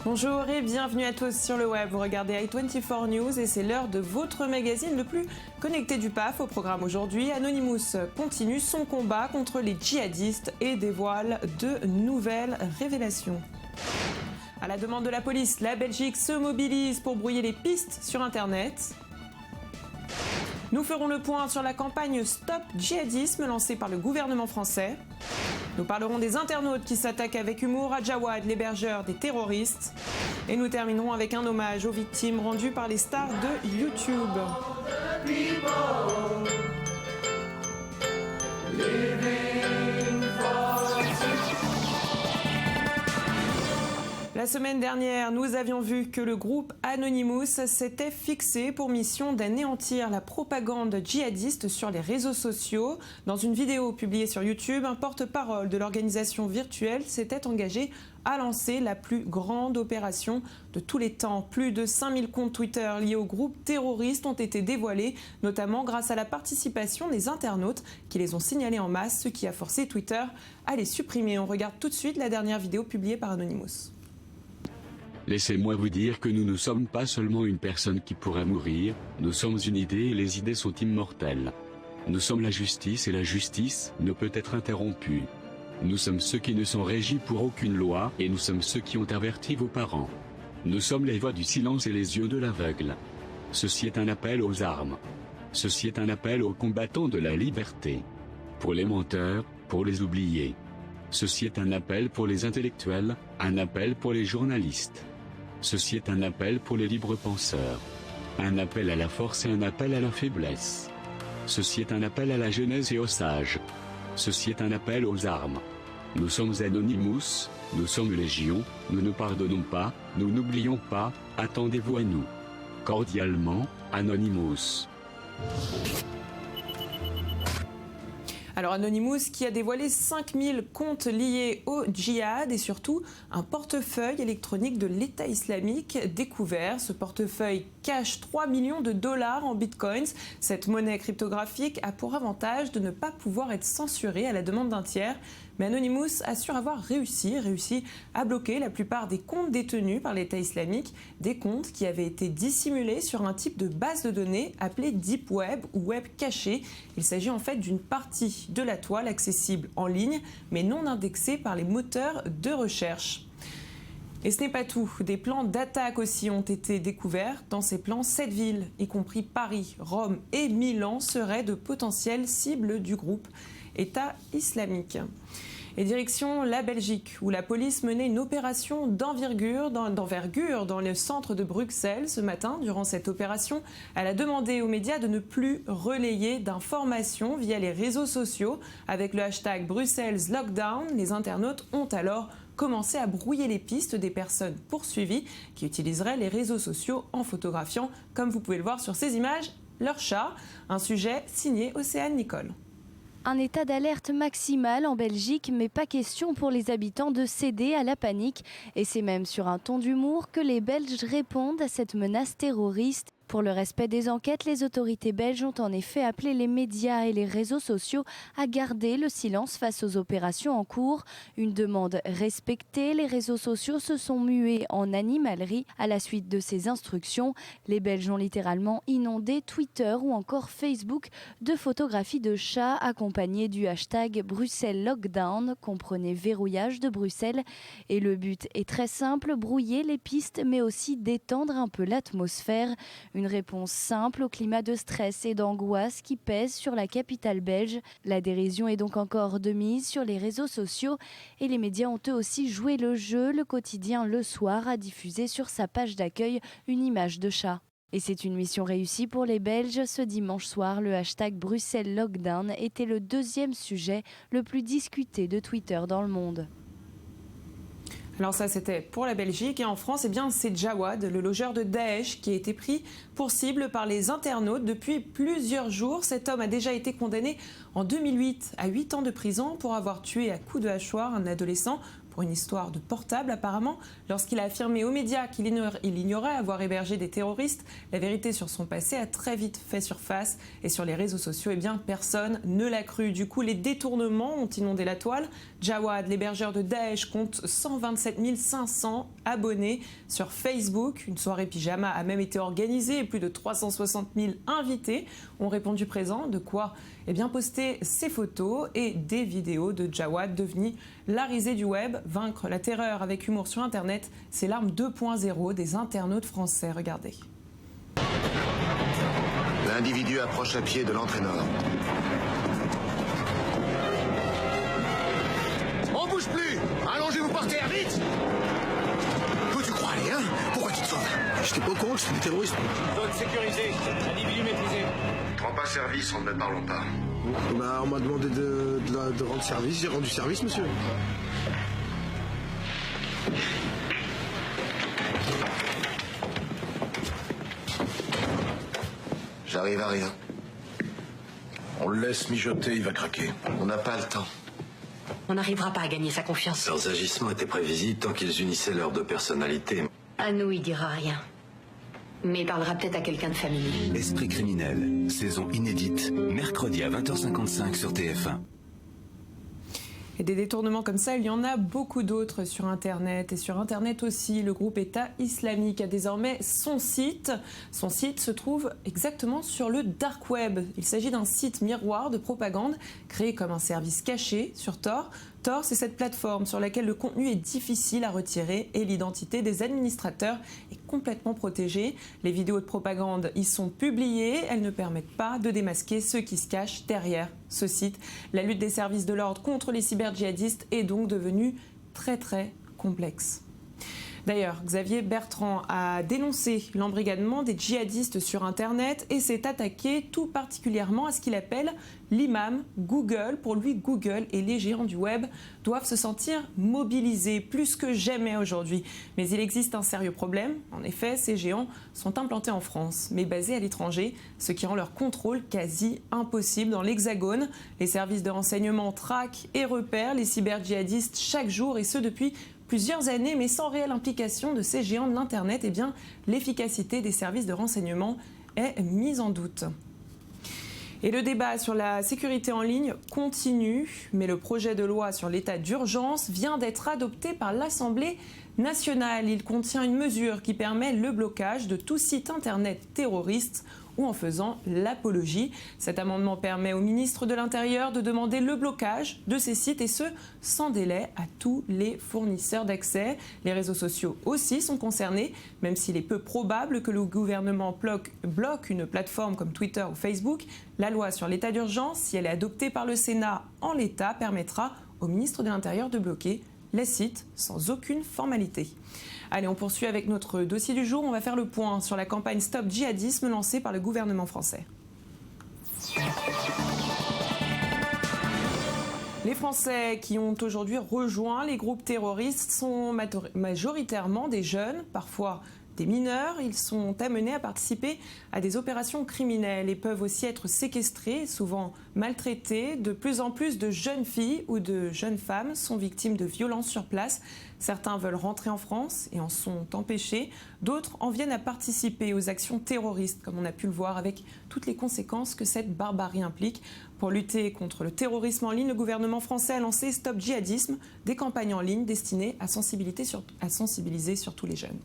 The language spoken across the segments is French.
Bonjour et bienvenue à tous sur le web. Vous regardez i24 News et c'est l'heure de votre magazine le plus connecté du PAF. Au programme aujourd'hui, Anonymous continue son combat contre les djihadistes et dévoile de nouvelles révélations. À la demande de la police, la Belgique se mobilise pour brouiller les pistes sur Internet. Nous ferons le point sur la campagne Stop Djihadisme lancée par le gouvernement français. Nous parlerons des internautes qui s'attaquent avec humour à Jawad, l'hébergeur des terroristes. Et nous terminerons avec un hommage aux victimes rendues par les stars de YouTube. La semaine dernière, nous avions vu que le groupe Anonymous s'était fixé pour mission d'anéantir la propagande djihadiste sur les réseaux sociaux. Dans une vidéo publiée sur YouTube, un porte-parole de l'organisation virtuelle s'était engagé à lancer la plus grande opération de tous les temps. Plus de 5000 comptes Twitter liés au groupe terroriste ont été dévoilés, notamment grâce à la participation des internautes qui les ont signalés en masse, ce qui a forcé Twitter à les supprimer. On regarde tout de suite la dernière vidéo publiée par Anonymous. Laissez-moi vous dire que nous ne sommes pas seulement une personne qui pourrait mourir, nous sommes une idée et les idées sont immortelles. Nous sommes la justice et la justice ne peut être interrompue. Nous sommes ceux qui ne sont régis pour aucune loi et nous sommes ceux qui ont averti vos parents. Nous sommes les voix du silence et les yeux de l'aveugle. Ceci est un appel aux armes. Ceci est un appel aux combattants de la liberté. Pour les menteurs, pour les oubliés. Ceci est un appel pour les intellectuels, un appel pour les journalistes. Ceci est un appel pour les libres penseurs. Un appel à la force et un appel à la faiblesse. Ceci est un appel à la jeunesse et aux sages. Ceci est un appel aux armes. Nous sommes Anonymous, nous sommes Légion, nous ne pardonnons pas, nous n'oublions pas, attendez-vous à nous. Cordialement, Anonymous. Alors Anonymous qui a dévoilé 5000 comptes liés au djihad et surtout un portefeuille électronique de l'État islamique découvert. Ce portefeuille cache 3 millions de dollars en bitcoins. Cette monnaie cryptographique a pour avantage de ne pas pouvoir être censurée à la demande d'un tiers. Mais Anonymous assure avoir réussi à bloquer la plupart des comptes détenus par l'État islamique, des comptes qui avaient été dissimulés sur un type de base de données appelée Deep Web ou Web caché. Il s'agit en fait d'une partie de la toile accessible en ligne, mais non indexée par les moteurs de recherche. Et ce n'est pas tout. Des plans d'attaque aussi ont été découverts. Dans ces plans, 7 villes, y compris Paris, Rome et Milan, seraient de potentielles cibles du groupe État islamique. Et direction la Belgique, où la police menait une opération d'envergure dans le centre de Bruxelles ce matin. Durant cette opération, elle a demandé aux médias de ne plus relayer d'informations via les réseaux sociaux. Avec le hashtag Bruxelles Lockdown, les internautes ont alors commencé à brouiller les pistes des personnes poursuivies qui utiliseraient les réseaux sociaux en photographiant, comme vous pouvez le voir sur ces images, leur chat. Un sujet signé Océane Nicole. Un état d'alerte maximal en Belgique, mais pas question pour les habitants de céder à la panique. Et c'est même sur un ton d'humour que les Belges répondent à cette menace terroriste. Pour le respect des enquêtes, les autorités belges ont en effet appelé les médias et les réseaux sociaux à garder le silence face aux opérations en cours. Une demande respectée, les réseaux sociaux se sont mués en animalerie à la suite de ces instructions. Les Belges ont littéralement inondé Twitter ou encore Facebook de photographies de chats accompagnées du hashtag Bruxelles Lockdown, comprenez verrouillage de Bruxelles. Et le but est très simple, brouiller les pistes mais aussi détendre un peu l'atmosphère. Une réponse simple au climat de stress et d'angoisse qui pèse sur la capitale belge. La dérision est donc encore de mise sur les réseaux sociaux et les médias ont eux aussi joué le jeu. Le quotidien Le Soir a diffusé sur sa page d'accueil une image de chat. Et c'est une mission réussie pour les Belges. Ce dimanche soir, le hashtag Bruxelles Lockdown était le deuxième sujet le plus discuté de Twitter dans le monde. Alors ça, c'était pour la Belgique. Et en France, c'est Jawad, le logeur de Daesh, qui a été pris pour cible par les internautes depuis plusieurs jours. Cet homme a déjà été condamné en 2008 à 8 ans de prison pour avoir tué à coups de hachoir un adolescent pour une histoire de portable apparemment. Lorsqu'il a affirmé aux médias qu'il ignorait avoir hébergé des terroristes, la vérité sur son passé a très vite fait surface. Et sur les réseaux sociaux, personne ne l'a cru. Du coup, les détournements ont inondé la toile. Jawad, l'hébergeur de Daesh, compte 127 500 abonnés sur Facebook. Une soirée pyjama a même été organisée et plus de 360 000 invités ont répondu présents. De quoi poster ses photos et des vidéos de Jawad, devenu la risée du web. Vaincre la terreur avec humour sur Internet, c'est l'arme 2.0 des internautes français. Regardez. L'individu approche à pied de l'entrée nord. On bouge plus! Allongez-vous par terre, vite! Où tu crois aller, hein? Pourquoi tu te sauves? J'étais pas au courant que c'était des terroristes. Zone sécurisée, individu maîtrisé. Rends pas service, on ne parlons pas. On m'a demandé de rendre service, j'ai rendu service, monsieur. J'arrive à rien. On le laisse mijoter, il va craquer. On n'a pas le temps. On n'arrivera pas à gagner sa confiance. Leurs agissements étaient prévisibles tant qu'ils unissaient leurs deux personnalités. À nous, il dira rien. Mais il parlera peut-être à quelqu'un de familier. Esprit criminel, saison inédite, mercredi à 20h55 sur TF1. Et des détournements comme ça, il y en a beaucoup d'autres sur Internet. Et sur Internet aussi, le groupe État islamique a désormais son site. Son site se trouve exactement sur le dark web. Il s'agit d'un site miroir de propagande créé comme un service caché sur Tor. Tor, c'est cette plateforme sur laquelle le contenu est difficile à retirer et l'identité des administrateurs est complètement protégée. Les vidéos de propagande y sont publiées. Elles ne permettent pas de démasquer ceux qui se cachent derrière ce site. La lutte des services de l'ordre contre les cyber-djihadistes est donc devenue très très complexe. D'ailleurs, Xavier Bertrand a dénoncé l'embrigadement des djihadistes sur Internet et s'est attaqué tout particulièrement à ce qu'il appelle l'imam Google. Pour lui, Google et les géants du web doivent se sentir mobilisés plus que jamais aujourd'hui. Mais il existe un sérieux problème. En effet, ces géants sont implantés en France, mais basés à l'étranger, ce qui rend leur contrôle quasi impossible dans l'Hexagone. Les services de renseignement traquent et repèrent les cyber-djihadistes chaque jour, et ce depuis plusieurs années, mais sans réelle implication de ces géants de l'Internet. L'efficacité des services de renseignement est mise en doute. Et le débat sur la sécurité en ligne continue, mais le projet de loi sur l'état d'urgence vient d'être adopté par l'Assemblée nationale. Il contient une mesure qui permet le blocage de tout site Internet terroriste ou en faisant l'apologie. Cet amendement permet au ministre de l'Intérieur de demander le blocage de ces sites, et ce, sans délai, à tous les fournisseurs d'accès. Les réseaux sociaux aussi sont concernés, même s'il est peu probable que le gouvernement bloque une plateforme comme Twitter ou Facebook. La loi sur l'état d'urgence, si elle est adoptée par le Sénat en l'état, permettra au ministre de l'Intérieur de bloquer les sites sans aucune formalité. Allez, on poursuit avec notre dossier du jour. On va faire le point sur la campagne Stop Djihadisme lancée par le gouvernement français. Les Français qui ont aujourd'hui rejoint les groupes terroristes sont majoritairement des jeunes, parfois des mineurs. Ils sont amenés à participer à des opérations criminelles et peuvent aussi être séquestrés, souvent maltraités. De plus en plus de jeunes filles ou de jeunes femmes sont victimes de violences sur place. Certains veulent rentrer en France et en sont empêchés. D'autres en viennent à participer aux actions terroristes, comme on a pu le voir avec toutes les conséquences que cette barbarie implique. Pour lutter contre le terrorisme en ligne, le gouvernement français a lancé Stop Djihadisme, des campagnes en ligne destinées à sensibiliser surtout les jeunes.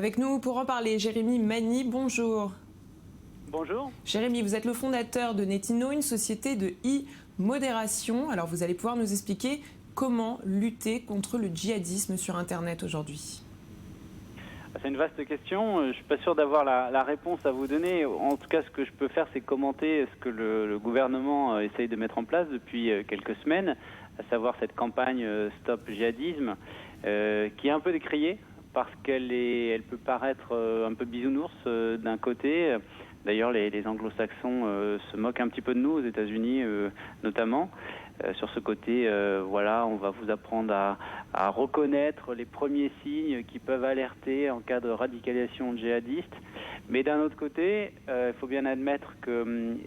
Avec nous pour en parler, Jérémy Magny, bonjour. Bonjour. Jérémy, vous êtes le fondateur de Netino, une société de e-modération. Alors vous allez pouvoir nous expliquer comment lutter contre le djihadisme sur Internet aujourd'hui. C'est une vaste question. Je ne suis pas sûr d'avoir la réponse à vous donner. En tout cas, ce que je peux faire, c'est commenter ce que le gouvernement essaye de mettre en place depuis quelques semaines, à savoir cette campagne Stop Djihadisme, qui est un peu décriée parce qu'elle peut paraître un peu bisounours d'un côté. D'ailleurs, les anglo-saxons se moquent un petit peu de nous, aux États-Unis notamment. Sur ce côté, voilà, on va vous apprendre à reconnaître les premiers signes qui peuvent alerter en cas de radicalisation djihadiste. Mais d'un autre côté, il faut bien admettre que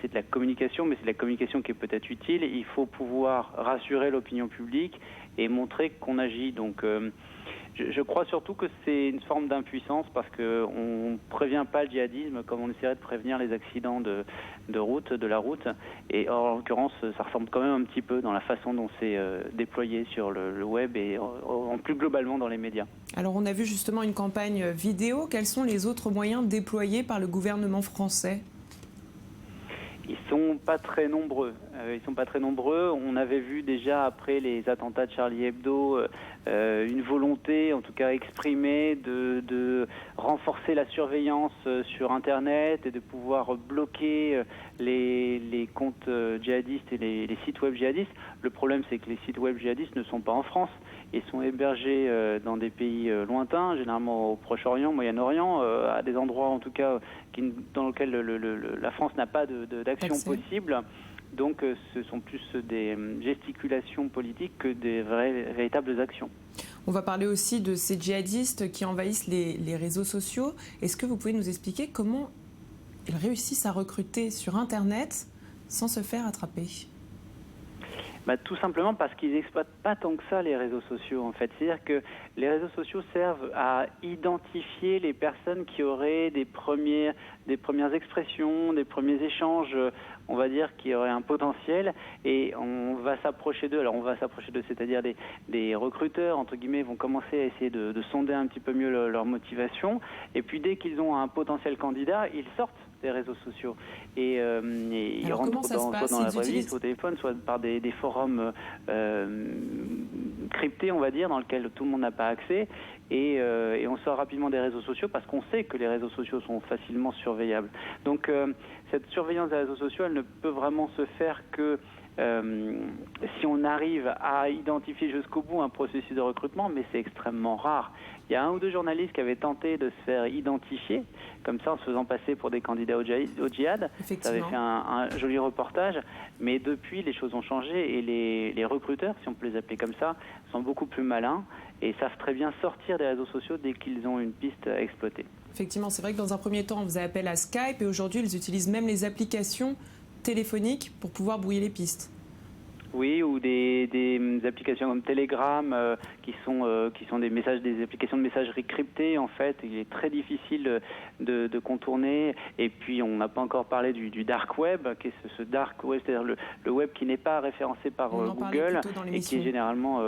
c'est de la communication, mais c'est de la communication qui est peut-être utile. Il faut pouvoir rassurer l'opinion publique et montrer qu'on agit. Donc, je crois surtout que c'est une forme d'impuissance parce qu'on ne prévient pas le djihadisme comme on essaierait de prévenir les accidents de la route. Et en l'occurrence, ça ressemble quand même un petit peu dans la façon dont c'est déployé sur le web et en plus globalement dans les médias. Alors on a vu justement une campagne vidéo. Quels sont les autres moyens déployés par le gouvernement français ? Ils sont pas très nombreux. On avait vu déjà après les attentats de Charlie Hebdo une volonté, en tout cas exprimée, de renforcer la surveillance sur Internet et de pouvoir bloquer les comptes djihadistes et les sites web djihadistes. Le problème, c'est que les sites web djihadistes ne sont pas en France. Ils sont hébergés dans des pays lointains, généralement au Proche-Orient, Moyen-Orient, à des endroits en tout cas dans lesquels la France n'a pas d'action possible. Donc ce sont plus des gesticulations politiques que des véritables actions. On va parler aussi de ces djihadistes qui envahissent les réseaux sociaux. Est-ce que vous pouvez nous expliquer comment ils réussissent à recruter sur Internet sans se faire attraper ? Tout simplement parce qu'ils n'exploitent pas tant que ça les réseaux sociaux en fait. C'est-à-dire que les réseaux sociaux servent à identifier les personnes qui auraient des premières expressions, des premiers échanges, on va dire, qui auraient un potentiel et on va s'approcher d'eux. Alors on va s'approcher d'eux, c'est-à-dire des recruteurs, entre guillemets, vont commencer à essayer de sonder un petit peu mieux leur motivation et puis dès qu'ils ont un potentiel candidat, ils sortent des réseaux sociaux et ils rentrent soit dans la vraie vie, soit au téléphone, soit par des forums cryptés, on va dire, dans lesquels tout le monde n'a pas accès et on sort rapidement des réseaux sociaux parce qu'on sait que les réseaux sociaux sont facilement surveillables. Donc cette surveillance des réseaux sociaux, elle ne peut vraiment se faire que si on arrive à identifier jusqu'au bout un processus de recrutement, mais c'est extrêmement rare. Il y a un ou deux journalistes qui avaient tenté de se faire identifier, comme ça en se faisant passer pour des candidats au djihad. Ça avait fait un joli reportage, mais depuis les choses ont changé et les recruteurs, si on peut les appeler comme ça, sont beaucoup plus malins et savent très bien sortir des réseaux sociaux dès qu'ils ont une piste à exploiter. Effectivement, c'est vrai que dans un premier temps, on faisait appel à Skype et aujourd'hui, ils utilisent même les applications téléphoniques pour pouvoir brouiller les pistes. Oui, ou des applications comme Telegram qui sont des applications de messagerie cryptées en fait. Il est très difficile de contourner. Et puis on n'a pas encore parlé du dark web, qui est ce dark web, c'est-à-dire le web qui n'est pas référencé par Google et qui est généralement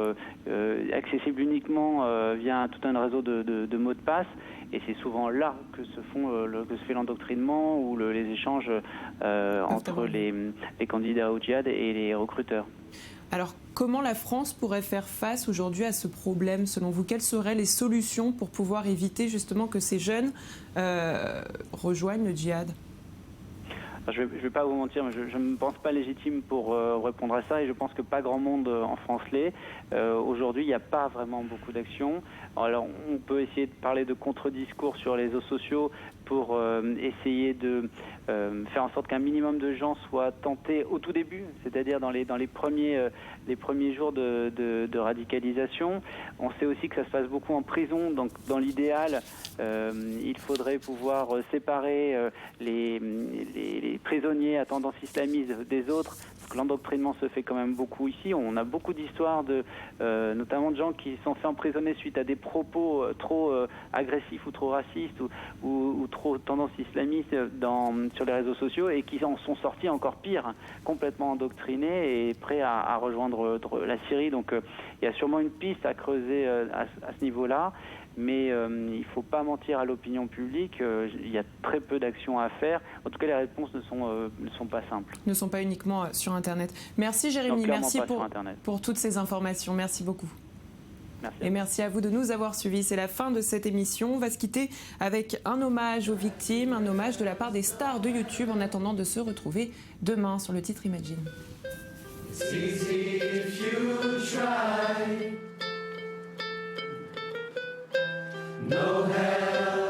accessible uniquement via tout un réseau de mots de passe. Et c'est souvent là que se fait l'endoctrinement ou les échanges entre les candidats au djihad et les recruteurs. Alors, comment la France pourrait faire face aujourd'hui à ce problème, selon vous? Quelles seraient les solutions pour pouvoir éviter justement que ces jeunes rejoignent le djihad? Je ne vais pas vous mentir, mais je ne me pense pas légitime pour répondre à ça et je pense que pas grand monde en France l'est. Aujourd'hui, il n'y a pas vraiment beaucoup d'actions. Alors, on peut essayer de parler de contre-discours sur les réseaux sociaux pour essayer de faire en sorte qu'un minimum de gens soient tentés au tout début, c'est-à-dire dans les premiers jours de radicalisation. On sait aussi que ça se passe beaucoup en prison, donc dans l'idéal, il faudrait pouvoir séparer les prisonniers à tendance islamiste des autres, parce que l'endoctrinement se fait quand même beaucoup ici. On a beaucoup d'histoires notamment de gens qui sont fait emprisonner suite à des propos trop agressifs ou trop racistes ou trop tendance islamiste sur les réseaux sociaux et qui en sont sortis encore pire, complètement endoctrinés et prêts à rejoindre la Syrie. Donc il y a sûrement une piste à creuser à ce niveau-là. mais il ne faut pas mentir à l'opinion publique. Il y a très peu d'actions à faire. En tout cas, les réponses ne sont pas simples. Ne sont pas uniquement sur Internet. Merci Jérémy, non, merci pour toutes ces informations. Merci beaucoup. Merci. Et merci à vous de nous avoir suivis. C'est la fin de cette émission. On va se quitter avec un hommage aux victimes, un hommage de la part des stars de YouTube en attendant de se retrouver demain sur le titre Imagine. It's easy if you try. No hell.